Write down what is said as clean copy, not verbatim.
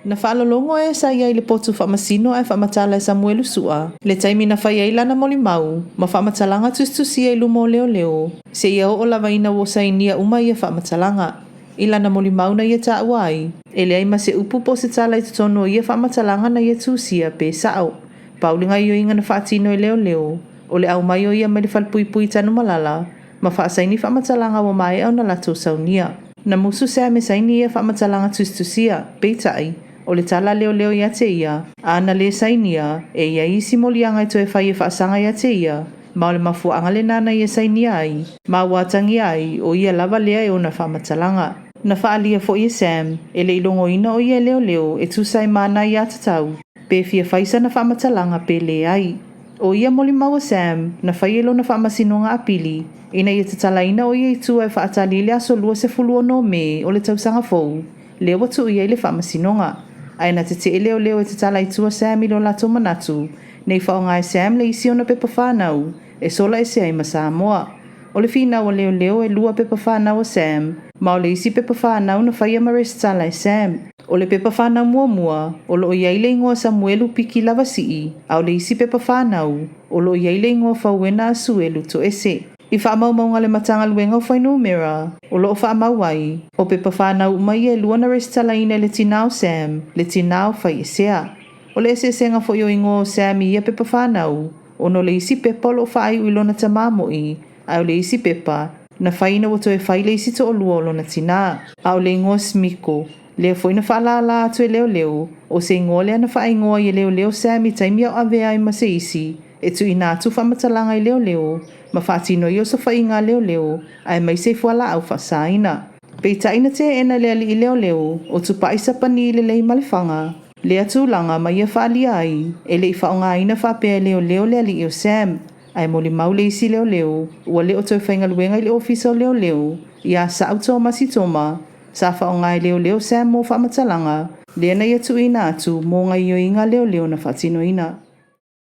Na whaalolongo e sa ia i le potu whamasino e whamatala e Samuelu sua. Le taimi na whai eilana moli mau, ma whamatalanga tustusia i lumo leo leo. Se ia o la vaina wo sa inia uma ia whamatalanga. Ilana moli mau na ia ta awai. E le aima se upu po se tala i tutono ia whamatalanga na ia tusia pe sao. Paulinga i o inga na whaatino i leo leo. O le au mai o ia mai le whalpui tanu malala. Ma whaasaini whamatalanga wa mai au na lato saunia. Na musu se ame saini ia whamatalanga tustusia, pe tai. O le tala leo leo ia te ia, ana le sainia, e ia isi molianga i toe whai e whaasanga ia te ia, ma o le mafuanga le nana ia sainia ai, ma watangi ai o ia lava lea e o na whamatalanga. Na whaalia fo ia Sam, e le ilongo ina o ia leo leo e tusai mana ia tatau, pe fia whaisa na whamatalanga pe le ai. O ia moli maua Sam, na whai elo na whamasinonga apili, ina ia tatala ina o ia i tua e whaatali le aso lua se fulua no me o le tausanga fou, leo watu ia i le whamasinonga. Ai na te leo leo e te tala i tua Sam i lo lato manatu. Nei whaonga e Sam le isi ona pepa whanau. E sola e se ai masa moa. O le whinau a leo leo e lua pepa whanau a Sam. Ma o le isi pepa whanau na whaia mares tala e Sam. O le pepa whanau mua mua. O lo iaile ingoa Samuelu piki lava sii. A o le isi pepa whanau. O lo iaile ingoa whauena a Suelu to ese. I whaamau maunga le matanga luenga o whainu mera. O loo whaamau wai. O pepa whanau umai e luana restala ina le tinao Sam. Le tinao whai esea. O le ese senga fo yo ingo Sam i ia pepa whanau. O no le isi pepa lo whai uilona tamamo i. A o le isi pepa. Na whaina wato e whai le isi to o lua o lona tina. A o le ingoa smiko. Leo foi na whaalala atu e leo leo. O se ingoa lea na wha ingoa i leo leo Sam i taimi au avea i mase isi. E tu ina atu whamatalanga i leo leo. Ma whaatino i o sa whainga leo leo, ai mai se fuala au whasaina. Pei taina te ena lea li i leo leo, o tu paisa pani le lei malifanga. Lea tūlanga mai ia whaali ai, e le i whaonga ina whapea leo leo lea li i o Sam. Ai moli mau le isi leo leo, ua leo toi whainga luenga i le ofisa o leo leo, ia sa auto masi toma, sa whaonga i leo leo Sam mo whamatalanga, lea na ia tu ina atu, mo ngai o inga leo leo na whaatino ina.